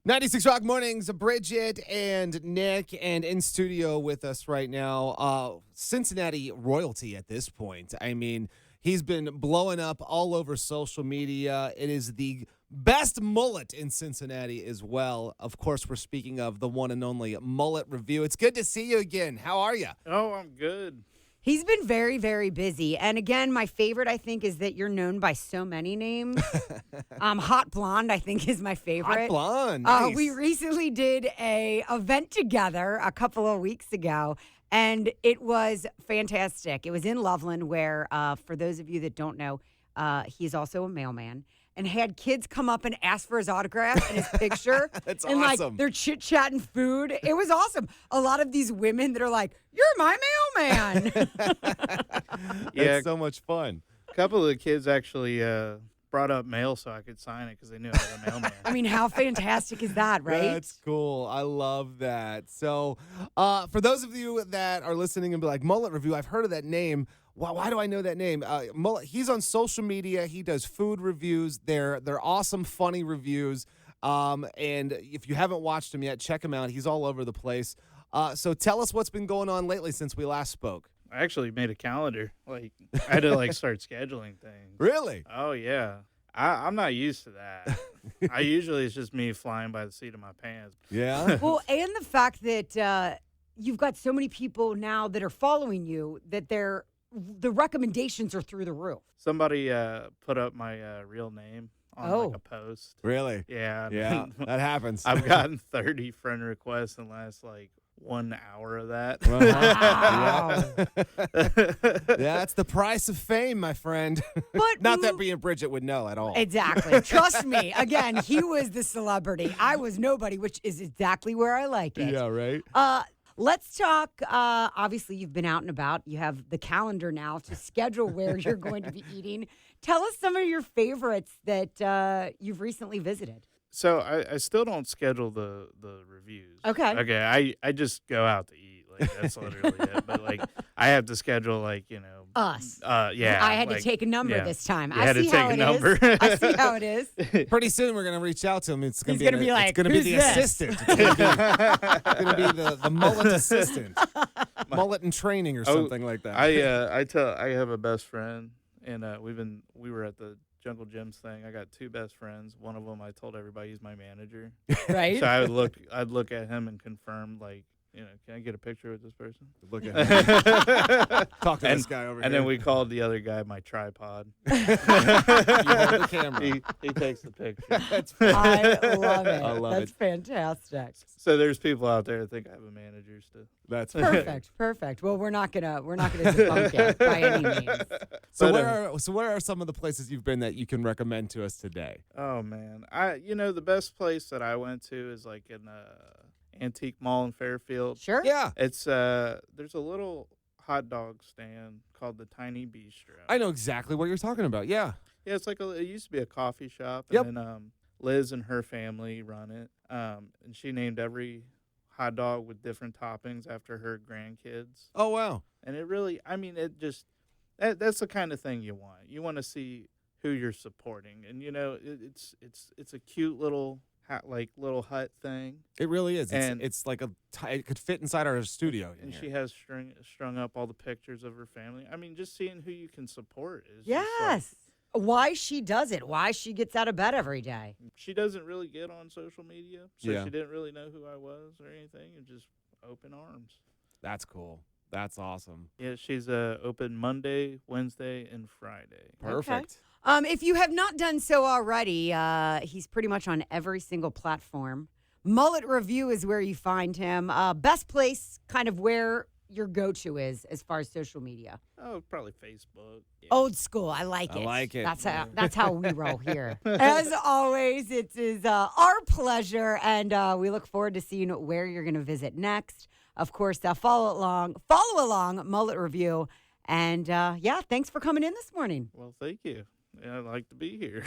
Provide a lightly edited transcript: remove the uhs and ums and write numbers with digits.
96 Rock Mornings, Bridget and Nick, and in studio with us right now, Cincinnati royalty at this point. I mean, he's been blowing up all over social media. It is the best mullet in Cincinnati as well. Of course, we're speaking of the one and only Mullet Review. It's good to see you again. How are you? Oh, I'm good. He's been very, very busy. And again, my favorite, I think, is that you're known by so many names. Hot Blonde, I think, is my favorite. Hot Blonde. Nice. We recently did a event together a couple of weeks ago, and it was fantastic. It was in Loveland, where, for those of you that don't know, he's also a mailman. And had kids come up and ask for his autograph and his picture. That's and awesome. like they're chit-chatting food. It was awesome. A lot of these women that are like, "You're my mailman." Yeah. That's so much fun. A couple of the kids actually brought up mail so I could sign it because they knew I was a mailman. I mean, how fantastic is that, right? That's cool. I love that. So, for those of you that are listening and be like, Mullet Review, I've heard of that name. Why do I know that name? Mullet, he's on social media. He does food reviews. They're awesome, funny reviews. And if you haven't watched him yet, check him out. He's all over the place. So tell us what's been going on lately since we last spoke. I actually made a calendar. Like I had to start scheduling things. Really? Oh yeah. I'm not used to that. I usually it's just me flying by the seat of my pants. Yeah. Well, and the fact that you've got so many people now that are following you that the recommendations are through the roof. Somebody put up my real name on a post. Really? Yeah. Yeah, that happens. I've gotten 30 friend requests in the last 1 hour of that. Wow. That's the price of fame, my friend. But Not that Bea and Bridget would know at all. Exactly. Trust me. Again, he was the celebrity. I was nobody, which is exactly where I like it. Yeah, right? Let's talk. Obviously, you've been out and about. You have the calendar now to schedule where you're going to be eating. Tell us some of your favorites that you've recently visited. So I still don't schedule the reviews. Okay. Okay. I just go out to eat. That's literally it. But I have to schedule Us. Yeah. I had to take a number yeah. this time. You I had to see take how a it number. is. I see how it is. Pretty soon we're going to reach out to him. It's going He's to be, gonna be like, it's going to be "Who's the this?" assistant. It's going to be the mullet assistant. Mullet in training or something like that. I have a best friend, and we were at the Jungle Gyms thing. I got two best friends. One of them I told everybody he's my manager. Right? So I'd look at him and confirm can I get a picture with this person? Look at him. Talk to this guy over here. And then we called the other guy my tripod. You hold the camera. He takes the picture. That's I love it. I love That's it. fantastic. So there's people out there that think I have a manager still. That's Perfect. Well, we're not gonna debunk it by any means. So But, where are some of the places you've been that you can recommend to us today? Oh man, the best place that I went to is in Antique Mall in Fairfield. Sure. Yeah. It's there's a little hot dog stand called the Tiny Bistro. I know exactly what you're talking about. Yeah. Yeah, it's it used to be a coffee shop, Yep. and then Liz and her family run it. And she named every hot dog with different toppings after her grandkids. Oh, wow. And it really, that's the kind of thing you want. You want to see who you're supporting, and it's a cute little little hut thing. It really is. And- It's like it could fit inside our studio. in And here. she has strung up all the pictures of her family. I mean, just seeing who you can support is Yes. Why she does it, why she gets out of bed every day. she doesn't really get on social media, so Yeah. she didn't really know who I was or anything, and just open arms. That's cool. That's awesome. Yeah, she's open Monday, Wednesday, and Friday. Perfect. If you have not done so already, he's pretty much on every single platform. Mullet Review is where you find him. Best place, kind of where your go-to is as far as social media. Oh, probably Facebook. Yeah. Old school. I like I it. like it. That's how we roll here. As always, it is our pleasure, and we look forward to seeing where you're going to visit next. Of course, follow along Mullet Review, and thanks for coming in this morning. Well, thank you. Yeah, I'd like to be here.